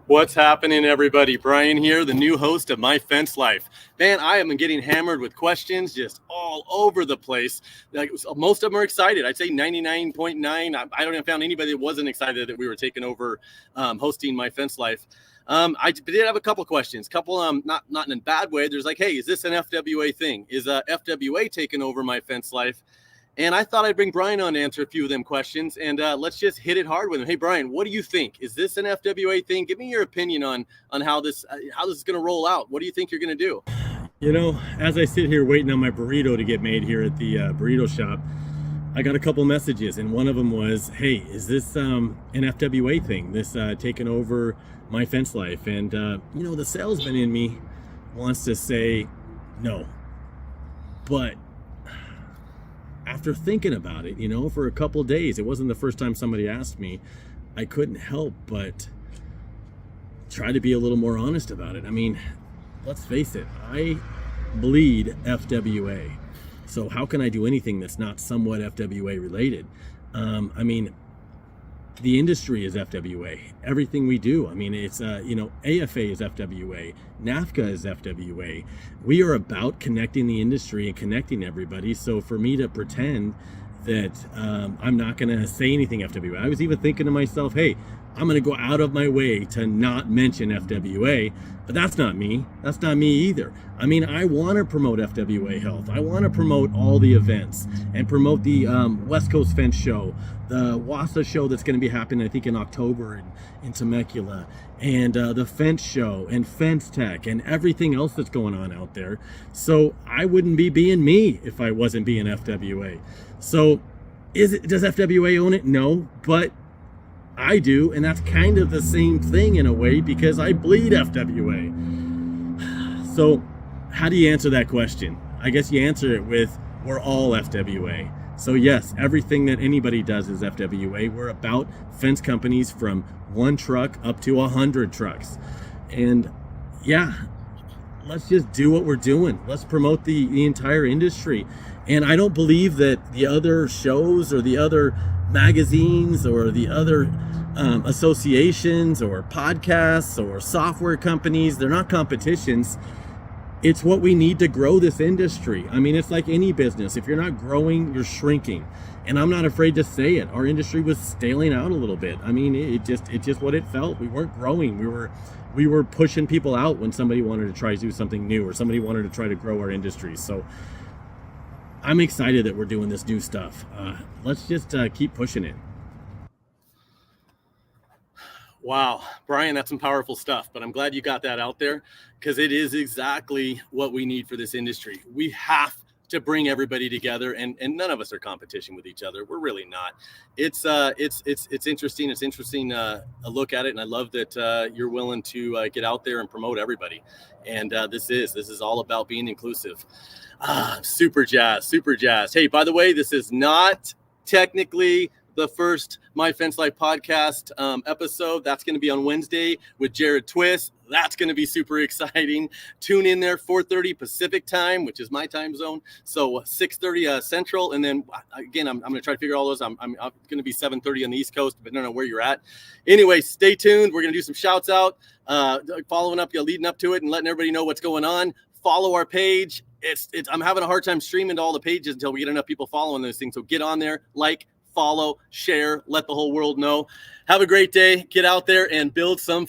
What's happening, everybody? Brian here, the new host of My Fence Life. Man, I am getting hammered with questions just all over the place. Like, most of them are excited. I'd say 99.9. I don't even found anybody that wasn't excited that we were taking over hosting My Fence Life. I did have a couple questions. Not in a bad way. There's like, hey, is this an FWA thing? Is FWA taking over My Fence Life? And I thought I'd bring Brian on to answer a few of them questions, and let's just hit it hard with him. Hey, Brian, what do you think? Is this an FWA thing? Give me your opinion on how this is going to roll out. What do you think you're going to do? You know, as I sit here waiting on my burrito to get made here at the burrito shop, I got a couple messages, and one of them was, hey, is this an FWA thing, this taking over My Fence Life? And, the salesman in me wants to say no. But after thinking about it, for a couple of days, it wasn't the first time somebody asked me, I couldn't help but try to be a little more honest about it. I mean, let's face it, I bleed FWA. So how can I do anything that's not somewhat FWA related? The industry is FWA. Everything we do. It's, AFA is FWA. NAFCA is FWA. We are about connecting the industry and connecting everybody. So for me to pretend that I'm not going to say anything FWA, I was even thinking to myself, hey, I'm going to go out of my way to not mention FWA, but that's not me. That's not me either. I want to promote FWA Health. I want to promote all the events and promote the West Coast Fence Show, the WASA show that's going to be happening, I think, in October in Temecula, and the Fence Show and Fence Tech and everything else that's going on out there. So I wouldn't be being me if I wasn't being FWA. So does FWA own it? No, but I do, and that's kind of the same thing in a way because I bleed FWA. So how do you answer that question? I guess you answer it with, we're all FWA. So yes, everything that anybody does is FWA. We're about fence companies from 1 truck up to 100 trucks. And yeah, let's just do what we're doing. Let's promote the entire industry. And I don't believe that the other shows or the other magazines or the other associations or podcasts or software companies, they're not competitions. It's what we need to grow this industry. It's like any business. If you're not growing, you're shrinking. And I'm not afraid to say it. Our industry was staling out a little bit. It's just what it felt. We weren't growing. We were pushing people out when somebody wanted to try to do something new or somebody wanted to try to grow our industry. So I'm excited that we're doing this new stuff. Let's just keep pushing it. Wow, Brian, that's some powerful stuff, but I'm glad you got that out there because it is exactly what we need for this industry. We have to bring everybody together, and none of us are competition with each other. We're really not. It's interesting. It's interesting a look at it, and I love that you're willing to get out there and promote everybody. And this is all about being inclusive. Super jazzed. Hey, by the way, this is not technically the first My Fence Life podcast episode. That's going to be on Wednesday with Jared Twist. That's going to be super exciting. Tune in there, 4:30 Pacific time, which is my time zone. So 6:30 Central. And then again, I'm going to try to figure all those. I'm going to be 7:30 on the East Coast, but I don't know where you're at. Anyway, stay tuned. We're going to do some shouts out, following up, leading up to it and letting everybody know what's going on. Follow our page. I'm having a hard time streaming to all the pages until we get enough people following those things. So get on there, follow, share, let the whole world know. Have a great day. Get out there and build some